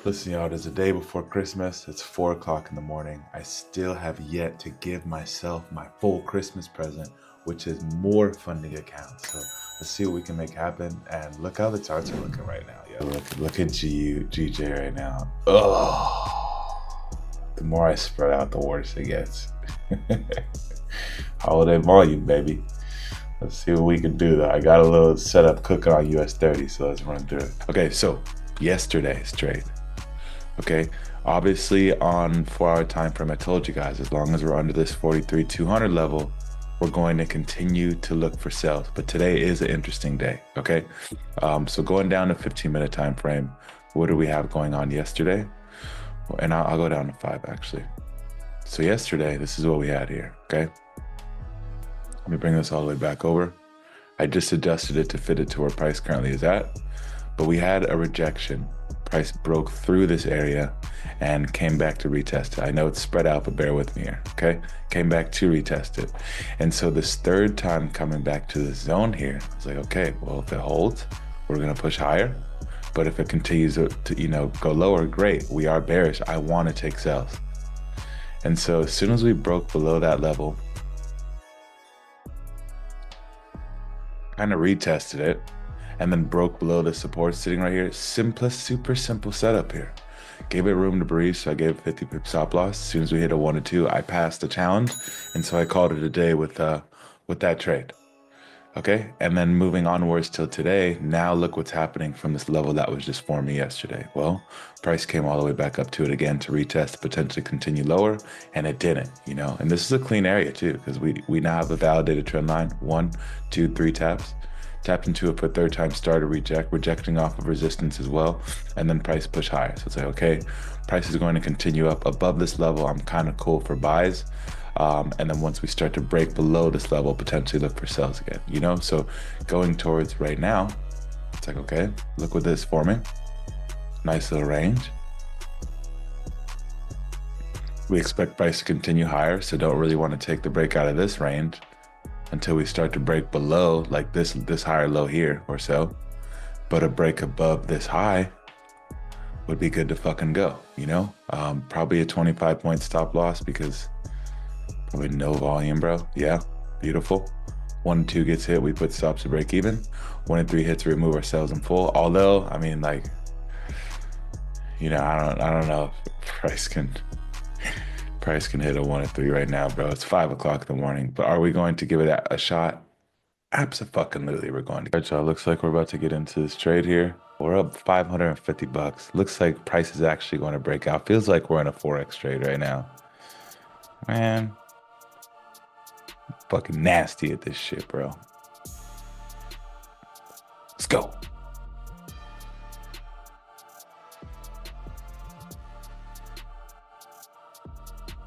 Listen, y'all, there's a day before Christmas. It's 4 o'clock in the morning. I still have yet to give myself my full Christmas present, which is more funding accounts. So let's see what we can make happen. And look how the charts are looking right now. Yo, look at GJ right now. Oh, the more I spread out, the worse it gets. Holiday volume, baby. Let's see what we can do though. I got a little setup cooking on US 30, so let's run through it. Okay, so yesterday's trade. Okay, obviously on 4-hour time frame, I told you guys, as long as we're under this 43,200 level, we're going to continue to look for sales. But today is an interesting day. Okay, so going down to 15-minute time frame, what do we have going on yesterday? And I'll go down to 5 actually. So yesterday, this is what we had here. Okay, let me bring this all the way back over. I just adjusted it to fit it to where price currently is at, but we had a rejection. Price broke through this area and came back to retest it. I know it's spread out, but bear with me here, okay? Came back to retest it. And so this third time coming back to this zone here, I was like, okay, well, if it holds, we're gonna push higher. But if it continues to go lower, great. We are bearish. I wanna take sales. And so as soon as we broke below that level, kind of retested it, and then broke below the support sitting right here. Super simple setup here. Gave it room to breathe, so I gave it 50 pip stop loss. As soon as we hit a 1 to 2, I passed the challenge, and so I called it a day with that trade. Okay, and then moving onwards till today, now look what's happening from this level that was just forming yesterday. Well, price came all the way back up to it again to retest, potentially continue lower, and it didn't, And this is a clean area too, because we now have a validated trend line. 1, 2, 3 taps. Tapped into it for third time, started rejecting off of resistance as well, and then price push higher. So it's like, okay, price is going to continue up above this level. I'm kind of cool for buys. And then once we start to break below this level, potentially look for sales again, So going towards right now, it's like, okay, look what this is forming. Nice little range. We expect price to continue higher, so don't really want to take the break out of this range until we start to break below like this higher low here or so. But a break above this high would be good to fucking go, Probably a 25-point stop loss because probably no volume, bro. Yeah, beautiful. 1 and 2 gets hit, we put stops to break even. 1 and 3 hits, remove ourselves in full. Although, I mean, like, I don't know if price can hit a 1 and 3 right now, bro. It's 5 o'clock in the morning. But are we going to give it a shot? Abso-fucking-lutely, we're going to. All right, y'all. Looks like we're about to get into this trade here. We're up 550 bucks. Looks like price is actually going to break out. Feels like we're in a Forex trade right now. Man. Fucking nasty at this shit, bro. Let's go.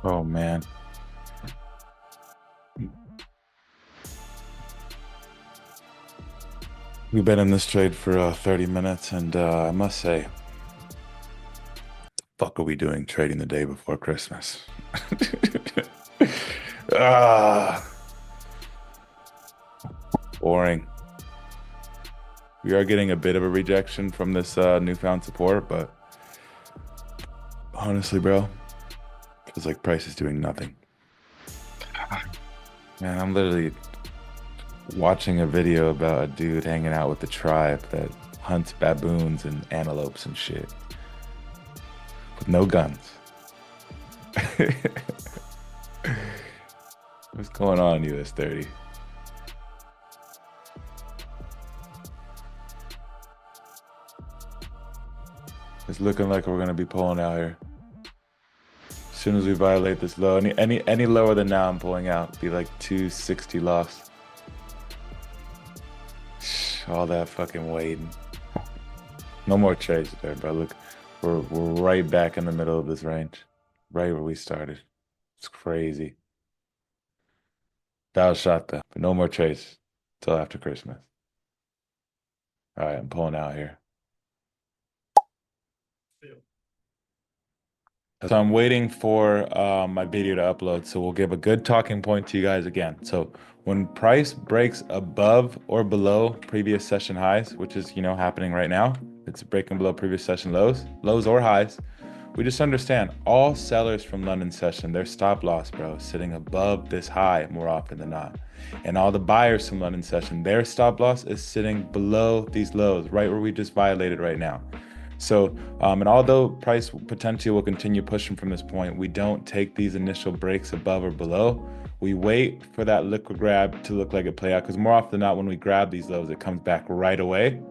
Oh, man. We've been in this trade for 30 minutes, and I must say, what the fuck are we doing trading the day before Christmas? Boring. We are getting a bit of a rejection from this newfound support, but honestly, bro, feels like price is doing nothing. Man, I'm literally watching a video about a dude hanging out with the tribe that hunts baboons and antelopes and shit with no guns. What's going on, US 30? It's looking like we're gonna be pulling out here. As soon as we violate this low, any lower than now, I'm pulling out. Be like 260 loss. All that fucking waiting. No more trades there, bro. Look, we're right back in the middle of this range, right where we started. It's crazy. That was shot though, but no more trades till after Christmas. All right, I'm pulling out here. So I'm waiting for my video to upload, so we'll give a good talking point to you guys again. So when price breaks above or below previous session highs, which is, happening right now, It's breaking below previous session lows or highs. We just understand all sellers from London session, their stop loss, bro, is sitting above this high more often than not. And all the buyers from London session, their stop loss is sitting below these lows, right where we just violated right now. So, and although price potentially will continue pushing from this point, we don't take these initial breaks above or below. We wait for that liquid grab to look like it play out, because more often than not, when we grab these lows, it comes back right away.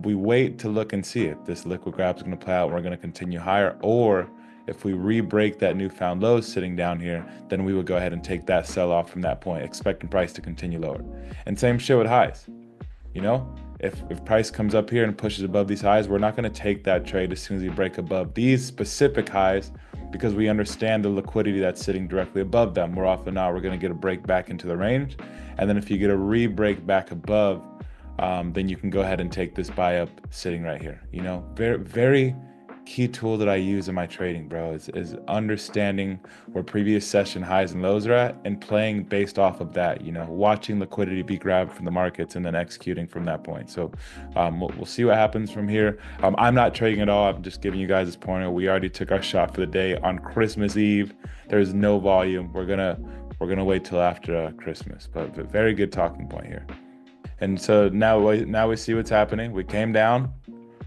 We wait to look and see if this liquid grab is going to play out, we're going to continue higher, or if we re-break that newfound low sitting down here, then we would go ahead and take that sell off from that point, expecting price to continue lower. And same shit with highs. You know, if price comes up here and pushes above these highs, we're not going to take that trade as soon as we break above these specific highs, because we understand the liquidity that's sitting directly above them. More often than not, we're going to get a break back into the range. And then if you get a re-break back above, then you can go ahead and take this buy up sitting right here. You know, very, very key tool that I use in my trading, bro, is understanding where previous session highs and lows are at and playing based off of that, you know, watching liquidity be grabbed from the markets and then executing from that point. So we'll see what happens from here. I'm not trading at all. I'm just giving you guys this pointer. We already took our shot for the day on Christmas Eve. There's no volume. We're gonna wait till after Christmas, but very good talking point here. And so now we see what's happening. We came down.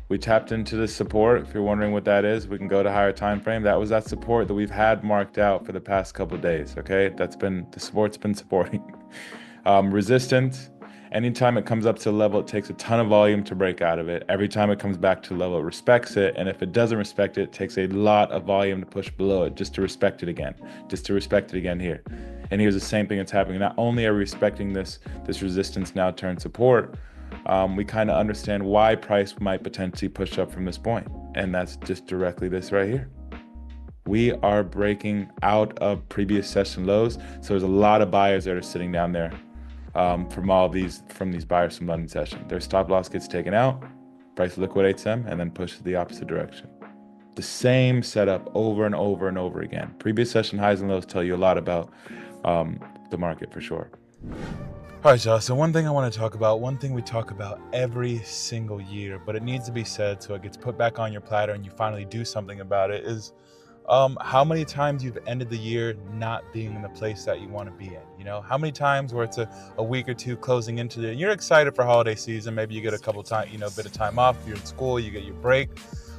We tapped into the support. If you're wondering what that is, we can go to higher time frame. That was that support that we've had marked out for the past couple of days. Okay, that's been the support's been supporting. Resistance. Anytime it comes up to a level, it takes a ton of volume to break out of it. Every time it comes back to a level, it respects it. And if it doesn't respect it, it takes a lot of volume to push below it just to respect it again, here. And here's the same thing that's happening. Not only are we respecting this resistance now turn support, we kind of understand why price might potentially push up from this point. And that's just directly this right here. We are breaking out of previous session lows. So there's a lot of buyers that are sitting down there from these buyers from London session. Their stop loss gets taken out, price liquidates them, and then pushes the opposite direction. The same setup over and over and over again. Previous session highs and lows tell you a lot about the market for sure. All right, y'all. So one thing I want to talk about, one thing we talk about every single year, but it needs to be said so it gets put back on your platter and you finally do something about it, is how many times you've ended the year not being in the place that you want to be in. You know, how many times where it's a week or two closing into the, you're excited for holiday season, maybe you get a couple time, a bit of time off, you're in school, you get your break,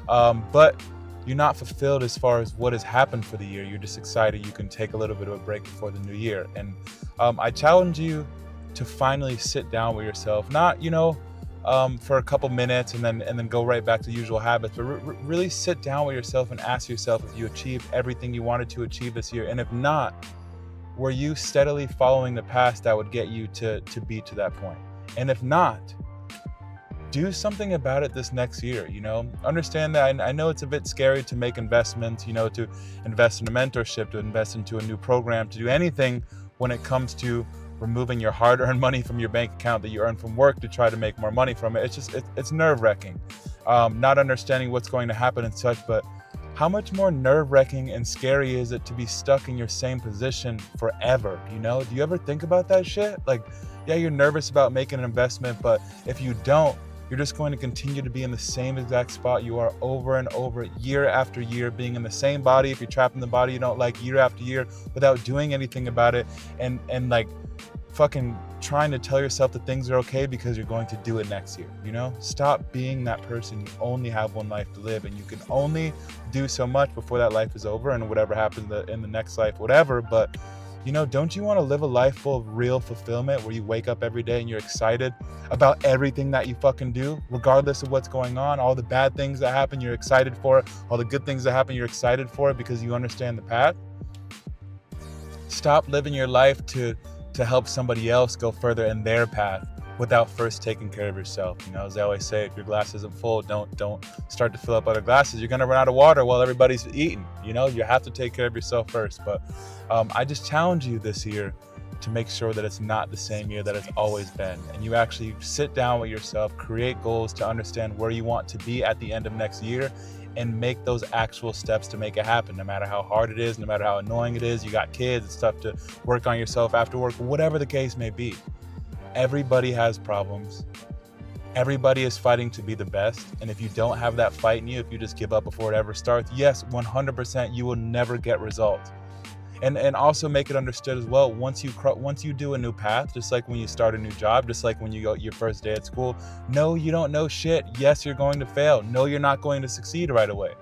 but you're not fulfilled as far as what has happened for the year. You're just excited you can take a little bit of a break before the new year. And I challenge you to finally sit down with yourself, not, for a couple minutes and then go right back to usual habits, but really sit down with yourself and ask yourself if you achieved everything you wanted to achieve this year. And if not, were you steadily following the path that would get you to be to that point? And if not, do something about it this next year. Understand that I know it's a bit scary to make investments, to invest in a mentorship, to invest into a new program, to do anything when it comes to removing your hard-earned money from your bank account that you earn from work to try to make more money from it. It's nerve-wracking, not understanding what's going to happen and such. But how much more nerve-wracking and scary is it to be stuck in your same position forever? Do you ever think about that shit? Like, yeah, you're nervous about making an investment, but if you don't, you're just going to continue to be in the same exact spot you are over and over, year after year, being in the same body. If you're trapped in the body you don't like, year after year, without doing anything about it, and like fucking trying to tell yourself that things are okay because you're going to do it next year. Stop being that person. You only have one life to live, and you can only do so much before that life is over, and whatever happens in the next life, whatever. But don't you want to live a life full of real fulfillment, where you wake up every day and you're excited about everything that you fucking do, regardless of what's going on? All the bad things that happen, you're excited for it. All the good things that happen, you're excited for it because you understand the path. Stop living your life to help somebody else go further in their path without first taking care of yourself. As they always say, if your glass isn't full, don't start to fill up other glasses. You're gonna run out of water while everybody's eating. You have to take care of yourself first. But I just challenge you this year to make sure that it's not the same year that it's always been, and you actually sit down with yourself, create goals to understand where you want to be at the end of next year, and make those actual steps to make it happen, no matter how hard it is, no matter how annoying it is. You got kids and stuff to work on yourself after work, whatever the case may be. Everybody has problems. Everybody is fighting to be the best. And if you don't have that fight in you, if you just give up before it ever starts, yes, 100% you will never get results. And also make it understood as well, once you do a new path, just like when you start a new job, just like when you go your first day at school, no, you don't know shit. Yes, you're going to fail. No, you're not going to succeed right away.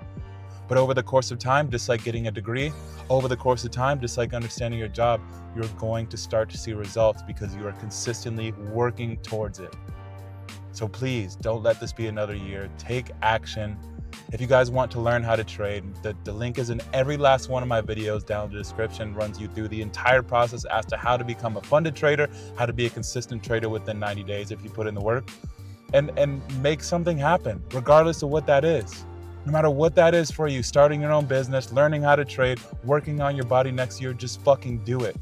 But over the course of time, just like getting a degree, over the course of time, just like understanding your job, you're going to start to see results because you are consistently working towards it. So please don't let this be another year. Take action. If you guys want to learn how to trade, the link is in every last one of my videos down in the description, runs you through the entire process as to how to become a funded trader, how to be a consistent trader within 90 days if you put in the work, and make something happen, regardless of what that is. No matter what that is for you, starting your own business, learning how to trade, working on your body next year, just fucking do it.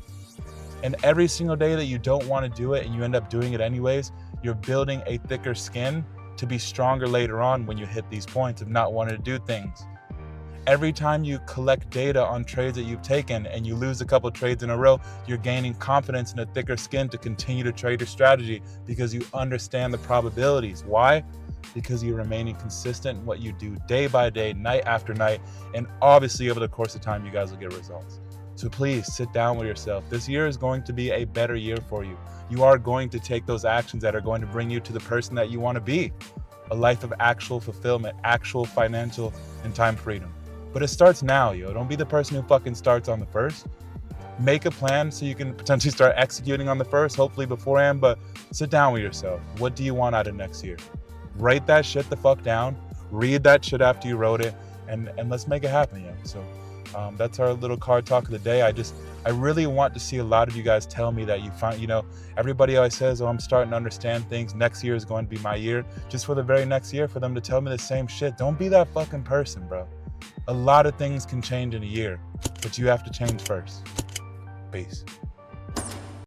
And every single day that you don't want to do it and you end up doing it anyways, you're building a thicker skin to be stronger later on when you hit these points of not wanting to do things. Every time you collect data on trades that you've taken and you lose a couple trades in a row, you're gaining confidence and a thicker skin to continue to trade your strategy because you understand the probabilities. Why? Because you're remaining consistent in what you do day by day, night after night, and obviously over the course of time, you guys will get results. So please sit down with yourself. This year is going to be a better year for you. You are going to take those actions that are going to bring you to the person that you want to be. A life of actual fulfillment, actual financial and time freedom. But it starts now, yo. Don't be the person who fucking starts on the first. Make a plan so you can potentially start executing on the first, hopefully beforehand, but sit down with yourself. What do you want out of next year? Write that shit the fuck down. Read that shit after you wrote it, and let's make it happen, yo. So that's our little card talk of the day. I really want to see a lot of you guys tell me that you find, everybody always says, oh, I'm starting to understand things. Next year is going to be my year. Just for the very next year, for them to tell me the same shit. Don't be that fucking person, bro. A lot of things can change in a year, but you have to change first. Peace.